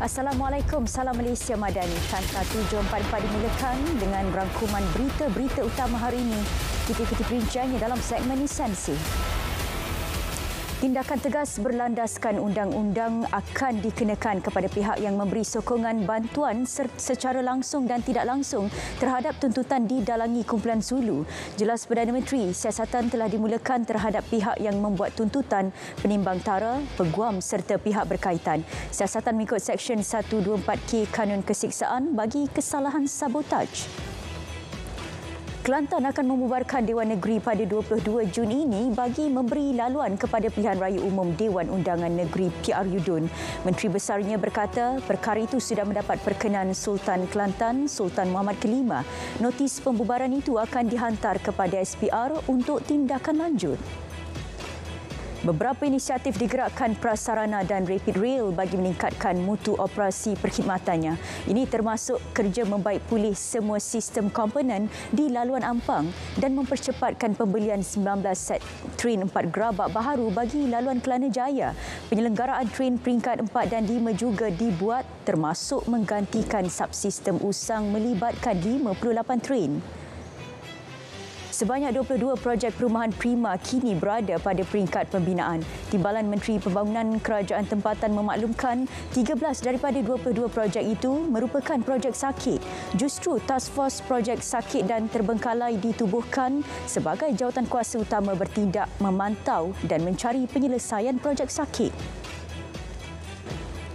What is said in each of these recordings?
Assalamualaikum, salam Malaysia Madani. Carta 744 dimulakan dengan rangkuman berita-berita utama hari ini. Kita ikuti perinciannya dalam segmen Esensi. Tindakan tegas berlandaskan undang-undang akan dikenakan kepada pihak yang memberi sokongan bantuan secara langsung dan tidak langsung terhadap tuntutan didalangi kumpulan Zulu. Jelas Perdana Menteri, siasatan telah dimulakan terhadap pihak yang membuat tuntutan, penimbang tara, peguam serta pihak berkaitan. Siasatan mengikut Seksyen 124K Kanun Kesiksaan bagi kesalahan sabotaj. Kelantan akan membubarkan Dewan Negeri pada 22 Jun ini bagi memberi laluan kepada pilihan raya umum Dewan Undangan Negeri PRU DUN. Menteri Besarnya berkata perkara itu sudah mendapat perkenan Sultan Kelantan, Sultan Muhammad V. Notis pembubaran itu akan dihantar kepada SPR untuk tindakan lanjut. Beberapa inisiatif digerakkan Prasarana dan Rapid Rail bagi meningkatkan mutu operasi perkhidmatannya. Ini termasuk kerja membaik pulih semua sistem komponen di laluan Ampang dan mempercepatkan pembelian 19 set train 4 gerabak baharu bagi laluan Kelana Jaya. Penyelenggaraan train peringkat 4 dan 5 juga dibuat termasuk menggantikan subsistem usang melibatkan 58 train. Sebanyak 22 projek perumahan prima kini berada pada peringkat pembinaan. Timbalan Menteri Pembangunan Kerajaan Tempatan memaklumkan 13 daripada 22 projek itu merupakan projek sakit. Justru Task Force Projek Sakit dan Terbengkalai ditubuhkan sebagai jawatankuasa utama bertindak, memantau dan mencari penyelesaian projek sakit.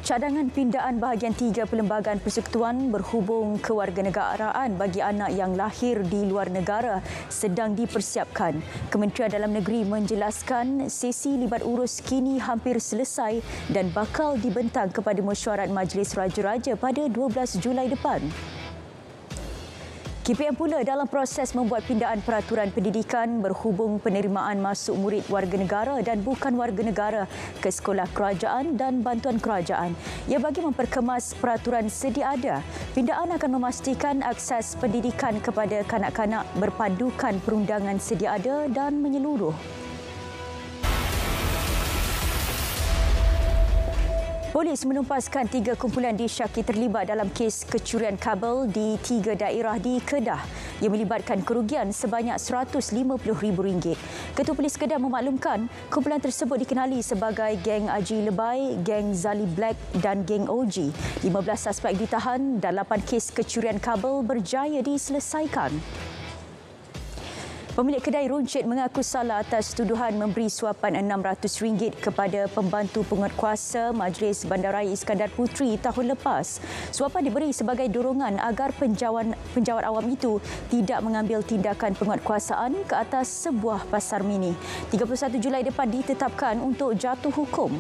Cadangan pindaan bahagian 3 Perlembagaan Persekutuan berhubung kewarganegaraan bagi anak yang lahir di luar negara sedang dipersiapkan. Kementerian Dalam Negeri menjelaskan sesi libat urus kini hampir selesai dan bakal dibentang kepada mesyuarat Majlis Raja-Raja pada 12 Julai depan. KPM pula dalam proses membuat pindaan peraturan pendidikan berhubung penerimaan masuk murid warga negara dan bukan warga negara ke sekolah kerajaan dan bantuan kerajaan. Ia bagi memperkemas peraturan sedia ada. Pindaan akan memastikan akses pendidikan kepada kanak-kanak berpadukan perundangan sedia ada dan menyeluruh. Polis menumpaskan 3 kumpulan disyaki terlibat dalam kes kecurian kabel di 3 daerah di Kedah yang melibatkan kerugian sebanyak RM150,000. Ketua Polis Kedah memaklumkan kumpulan tersebut dikenali sebagai geng Aji Lebai, geng Zali Black dan geng OG. 15 suspek ditahan dan 8 kes kecurian kabel berjaya diselesaikan. Pemilik kedai runcit mengaku salah atas tuduhan memberi suapan RM600 kepada pembantu penguatkuasa Majlis Bandaraya Iskandar Puteri tahun lepas. Suapan diberi sebagai dorongan agar penjawat awam itu tidak mengambil tindakan penguatkuasaan ke atas sebuah pasar mini. 31 Julai depan ditetapkan untuk jatuh hukum.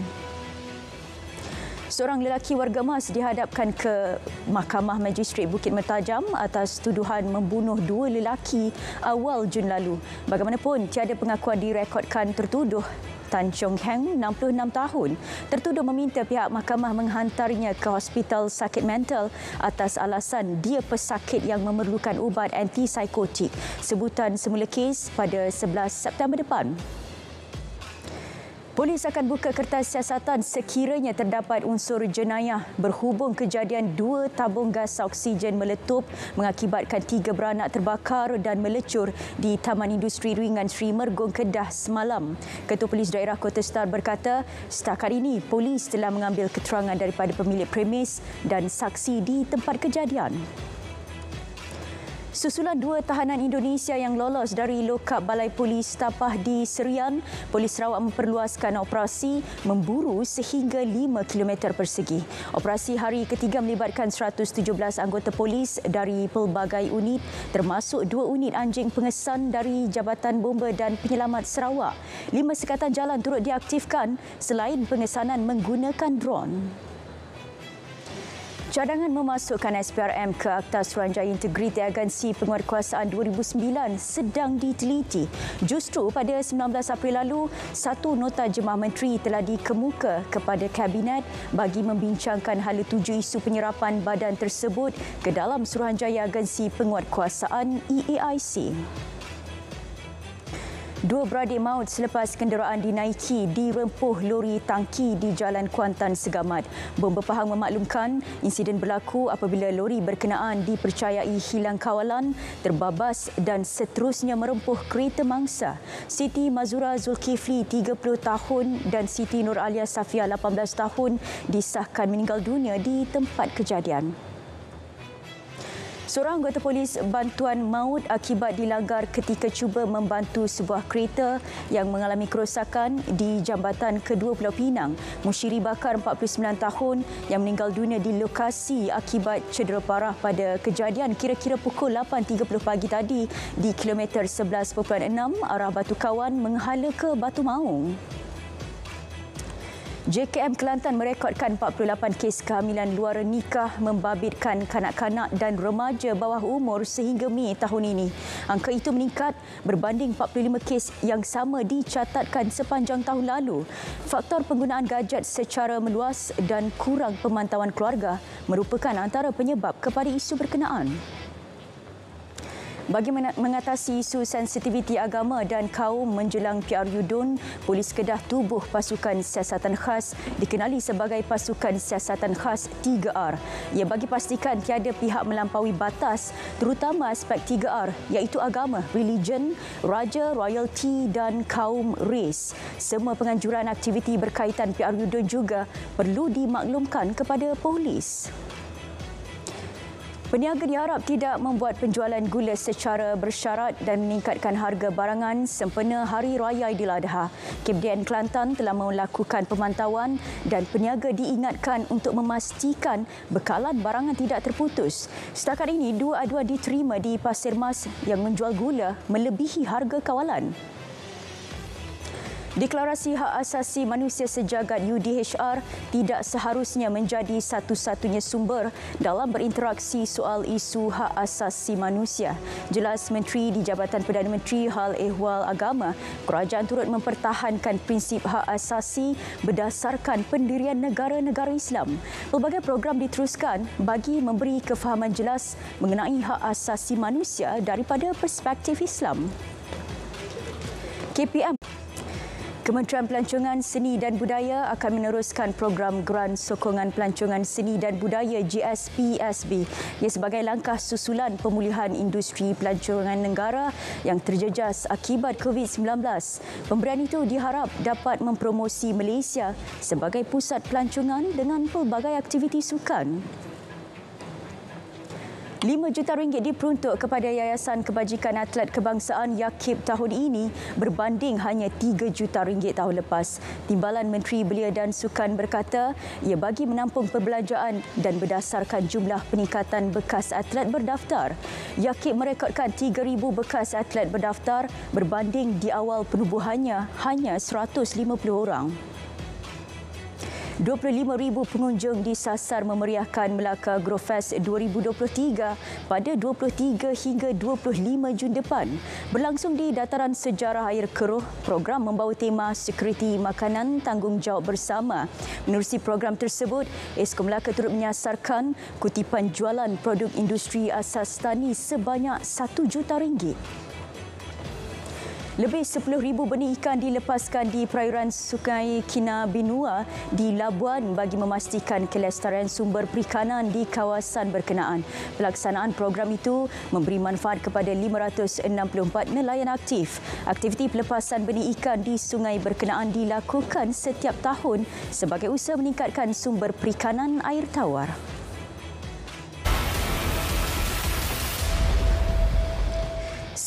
Seorang lelaki warga emas dihadapkan ke Mahkamah Magistrate Bukit Mertajam atas tuduhan membunuh 2 lelaki awal Jun lalu. Bagaimanapun, tiada pengakuan direkodkan tertuduh. Tan Chong Heng, 66 tahun, tertuduh meminta pihak mahkamah menghantarnya ke hospital sakit mental atas alasan dia pesakit yang memerlukan ubat antipsikotik. Sebutan semula kes pada 11 September depan. Polis akan buka kertas siasatan sekiranya terdapat unsur jenayah berhubung kejadian 2 tabung gas oksigen meletup mengakibatkan 3 beranak terbakar dan melecur di Taman Industri Ringan Sri Mergong, Kedah semalam. Ketua Polis Daerah Kota Star berkata, setakat ini polis telah mengambil keterangan daripada pemilik premis dan saksi di tempat kejadian. Susulan 2 tahanan Indonesia yang lolos dari lokap Balai Polis Tapah di Serian, Polis Sarawak memperluaskan operasi memburu sehingga 5 km persegi. Operasi hari ketiga melibatkan 117 anggota polis dari pelbagai unit termasuk 2 unit anjing pengesan dari Jabatan Bomba dan Penyelamat Sarawak. 5 sekatan jalan turut diaktifkan selain pengesanan menggunakan drone. Cadangan memasukkan SPRM ke Akta Suruhanjaya Integriti Agensi Penguatkuasaan 2009 sedang diteliti. Justru pada 19 April lalu, satu nota jemaah menteri telah dikemuka kepada Kabinet bagi membincangkan hala tuju isu penyerapan badan tersebut ke dalam Suruhanjaya Agensi Penguatkuasaan EAIC. Dua beradik maut selepas kenderaan dinaiki dirempuh lori tangki di Jalan Kuantan Segamat. Bomba Pahang memaklumkan insiden berlaku apabila lori berkenaan dipercayai hilang kawalan, terbabas dan seterusnya merempuh kereta mangsa. Siti Mazura Zulkifli 30 tahun dan Siti Nur Alia Safia 18 tahun disahkan meninggal dunia di tempat kejadian. Seorang anggota polis bantuan maut akibat dilanggar ketika cuba membantu sebuah kereta yang mengalami kerosakan di Jambatan Kedua Pulau Pinang. Musyiri Bakar 49 tahun yang meninggal dunia di lokasi akibat cedera parah pada kejadian kira-kira pukul 8.30 pagi tadi di kilometer 11.6 arah Batu Kawan menghala ke Batu Maung. JKM Kelantan merekodkan 48 kes kehamilan luar nikah membabitkan kanak-kanak dan remaja bawah umur sehingga Mei tahun ini. Angka itu meningkat berbanding 45 kes yang sama dicatatkan sepanjang tahun lalu. Faktor penggunaan gadget secara meluas dan kurang pemantauan keluarga merupakan antara penyebab kepada isu berkenaan. Bagi mengatasi isu sensitiviti agama dan kaum menjelang PRU DUN, Polis Kedah tubuh pasukan siasatan khas dikenali sebagai pasukan siasatan khas 3R. Ia bagi pastikan tiada pihak melampaui batas terutama aspek 3R iaitu agama, religion, raja, royalty dan kaum res. Semua penganjuran aktiviti berkaitan PRU DUN juga perlu dimaklumkan kepada polis. Peniaga diharap tidak membuat penjualan gula secara bersyarat dan meningkatkan harga barangan sempena Hari Raya Aidiladha. KPDN Kelantan telah melakukan pemantauan dan peniaga diingatkan untuk memastikan bekalan barangan tidak terputus. Setakat ini, 2 aduan diterima di Pasir Mas yang menjual gula melebihi harga kawalan. Deklarasi Hak Asasi Manusia Sejagat UDHR tidak seharusnya menjadi satu-satunya sumber dalam berinteraksi soal isu hak asasi manusia. Jelas Menteri di Jabatan Perdana Menteri Hal Ehwal Agama, kerajaan turut mempertahankan prinsip hak asasi berdasarkan pendirian negara-negara Islam. Pelbagai program diteruskan bagi memberi kefahaman jelas mengenai hak asasi manusia daripada perspektif Islam. KPM Kementerian Pelancongan Seni dan Budaya akan meneruskan program Geran Sokongan Pelancongan Seni dan Budaya GSPSB. Ia sebagai langkah susulan pemulihan industri pelancongan negara yang terjejas akibat COVID-19. Pemberian itu diharap dapat mempromosi Malaysia sebagai pusat pelancongan dengan pelbagai aktiviti sukan. RM5 juta diperuntuk kepada Yayasan Kebajikan Atlet Kebangsaan YAKIB tahun ini berbanding hanya RM3 juta tahun lepas. Timbalan Menteri Belia dan Sukan berkata ia bagi menampung perbelanjaan dan berdasarkan jumlah peningkatan bekas atlet berdaftar. YAKIB merekodkan 3,000 bekas atlet berdaftar berbanding di awal penubuhannya hanya 150 orang. 25,000 pengunjung disasar memeriahkan Melaka Growfest 2023 pada 23 hingga 25 Jun depan. Berlangsung di Dataran Sejarah Air Keruh, program membawa tema Sekuriti Makanan Tanggungjawab Bersama. Menerusi program tersebut, Esko Melaka turut menyasarkan kutipan jualan produk industri asas tani sebanyak RM1 juta. Lebih 10,000 benih ikan dilepaskan di perairan Sungai Kinabalu di Labuan bagi memastikan kelestarian sumber perikanan di kawasan berkenaan. Pelaksanaan program itu memberi manfaat kepada 564 nelayan aktif. Aktiviti pelepasan benih ikan di sungai berkenaan dilakukan setiap tahun sebagai usaha meningkatkan sumber perikanan air tawar.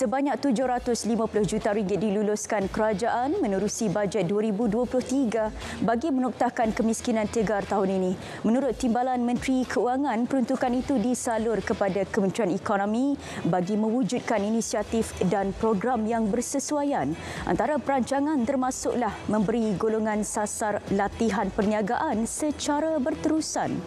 Sebanyak RM750 juta diluluskan kerajaan menerusi bajet 2023 bagi menoktahkan kemiskinan tegar tahun ini. Menurut Timbalan Menteri Keuangan, peruntukan itu disalur kepada Kementerian Ekonomi bagi mewujudkan inisiatif dan program yang bersesuaian. Antara perancangan termasuklah memberi golongan sasar latihan perniagaan secara berterusan.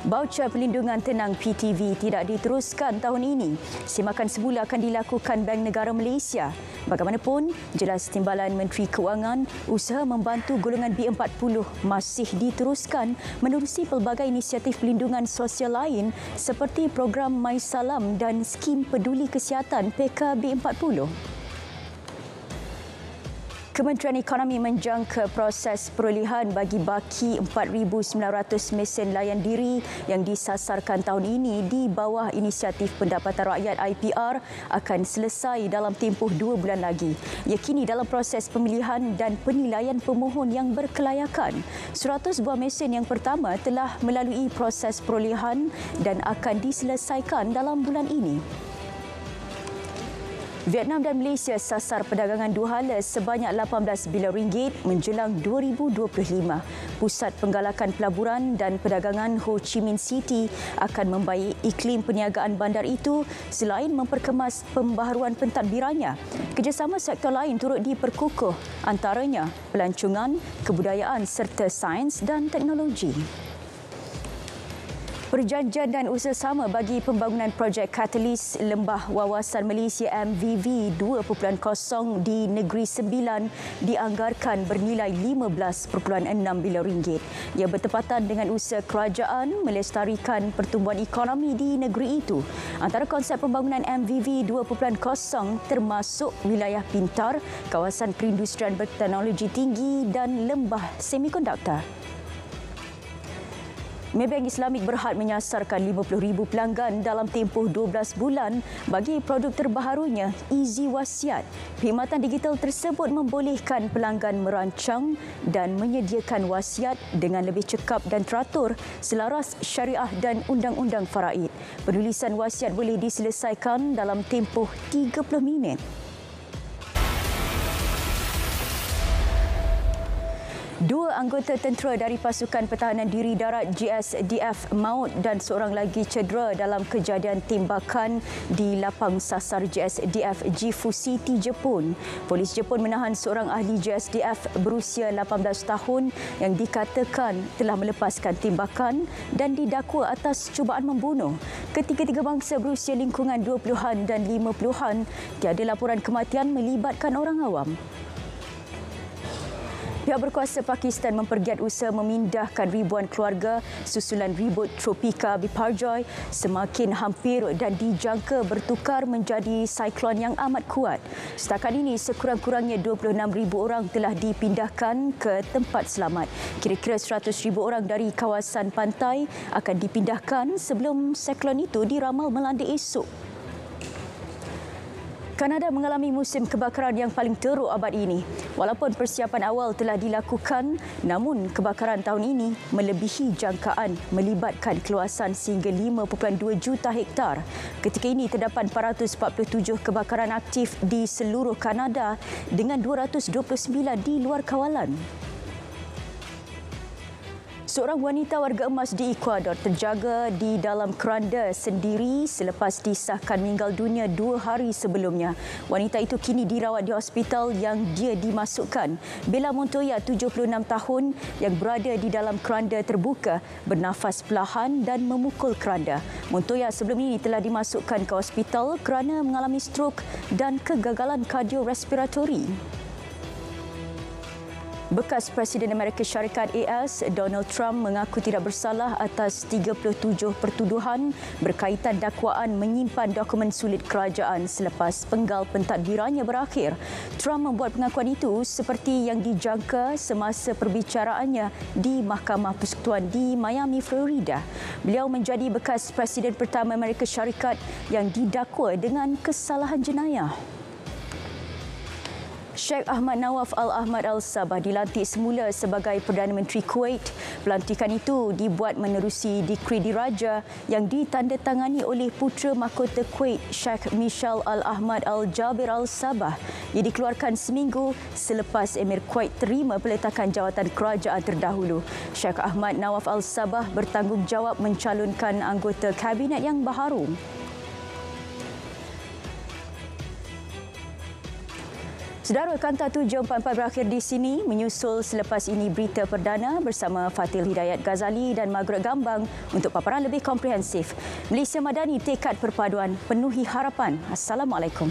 Baucer pelindungan tenang PTV tidak diteruskan tahun ini. Semakan semula akan dilakukan Bank Negara Malaysia. Bagaimanapun, jelas Timbalan Menteri Keuangan, usaha membantu golongan B40 masih diteruskan menerusi pelbagai inisiatif pelindungan sosial lain seperti program MySalam dan skim peduli kesihatan PKB40. Kementerian Ekonomi menjangka proses perolehan bagi baki 4,900 mesin layan diri yang disasarkan tahun ini di bawah Inisiatif Pendapatan Rakyat IPR akan selesai dalam tempoh 2 bulan lagi. Ia kini dalam proses pemilihan dan penilaian pemohon yang berkelayakan. 100 buah mesin yang pertama telah melalui proses perolehan dan akan diselesaikan dalam bulan ini. Vietnam dan Malaysia sasar perdagangan dua hala sebanyak 18 bilion ringgit menjelang 2025. Pusat Penggalakan Pelaburan dan Perdagangan Ho Chi Minh City akan membaik iklim perniagaan bandar itu selain memperkemas pembaharuan pentadbirannya. Kerjasama sektor lain turut diperkukuh, antaranya pelancongan, kebudayaan serta sains dan teknologi. Perjanjian dan usaha sama bagi pembangunan projek Katalis Lembah Wawasan Malaysia MVV 2.0 di Negeri Sembilan dianggarkan bernilai 15.6 bilion ringgit. Ia bertepatan dengan usaha kerajaan melestarikan pertumbuhan ekonomi di negeri itu. Antara konsep pembangunan MVV 2.0 termasuk wilayah pintar, kawasan perindustrian berteknologi tinggi dan lembah semikonduktor. Maybank Islamik berhad menyasarkan 50,000 pelanggan dalam tempoh 12 bulan bagi produk terbaharunya Easy Wasiat. Perkhidmatan digital tersebut membolehkan pelanggan merancang dan menyediakan wasiat dengan lebih cekap dan teratur selaras syariah dan undang-undang faraid. Penulisan wasiat boleh diselesaikan dalam tempoh 30 minit. Dua anggota tentera dari Pasukan Pertahanan Diri Darat JSDF maut dan seorang lagi cedera dalam kejadian tembakan di lapang sasar JSDF Gifu City, Jepun. Polis Jepun menahan seorang ahli JSDF berusia 18 tahun yang dikatakan telah melepaskan tembakan dan didakwa atas cubaan membunuh. Ketiga-tiga bangsa berusia lingkungan 20-an dan 50-an, tiada laporan kematian melibatkan orang awam. Pihak berkuasa Pakistan mempergiat usaha memindahkan ribuan keluarga susulan ribut tropika Biparjoy semakin hampir dan dijangka bertukar menjadi siklon yang amat kuat. Setakat ini, sekurang-kurangnya 26,000 orang telah dipindahkan ke tempat selamat. Kira-kira 100,000 orang dari kawasan pantai akan dipindahkan sebelum siklon itu diramal melanda esok. Kanada mengalami musim kebakaran yang paling teruk abad ini. Walaupun persiapan awal telah dilakukan, namun kebakaran tahun ini melebihi jangkaan melibatkan keluasan sehingga 5.2 juta hektar. Ketika ini terdapat 447 kebakaran aktif di seluruh Kanada dengan 229 di luar kawalan. Seorang wanita warga emas di Ecuador terjaga di dalam keranda sendiri selepas disahkan meninggal dunia 2 hari sebelumnya. Wanita itu kini dirawat di hospital yang dia dimasukkan. Bella Montoya, 76 tahun, yang berada di dalam keranda terbuka, bernafas perlahan dan memukul keranda. Montoya sebelum ini telah dimasukkan ke hospital kerana mengalami strok dan kegagalan kardiorespiratori. Bekas Presiden Amerika Syarikat AS, Donald Trump mengaku tidak bersalah atas 37 pertuduhan berkaitan dakwaan menyimpan dokumen sulit kerajaan selepas penggal pentadbirannya berakhir. Trump membuat pengakuan itu seperti yang dijangka semasa perbicaraannya di Mahkamah Persekutuan di Miami, Florida. Beliau menjadi bekas Presiden pertama Amerika Syarikat yang didakwa dengan kesalahan jenayah. Sheikh Ahmad Nawaf Al-Ahmad Al-Sabah dilantik semula sebagai Perdana Menteri Kuwait. Pelantikan itu dibuat menerusi dekri diraja yang ditandatangani oleh Putera Mahkota Kuwait, Sheikh Michel Al-Ahmad Al-Jabir Al-Sabah. Ia dikeluarkan seminggu selepas Emir Kuwait terima peletakan jawatan kerajaan terdahulu. Sheikh Ahmad Nawaf Al-Sabah bertanggungjawab mencalonkan anggota kabinet yang baharu. Saudara, Kanta 744 berakhir di sini. Menyusul selepas ini berita perdana bersama Fatil Hidayat Ghazali dan Margaret Gambang untuk paparan lebih komprehensif. Malaysia Madani, tekad perpaduan, penuhi harapan. Assalamualaikum.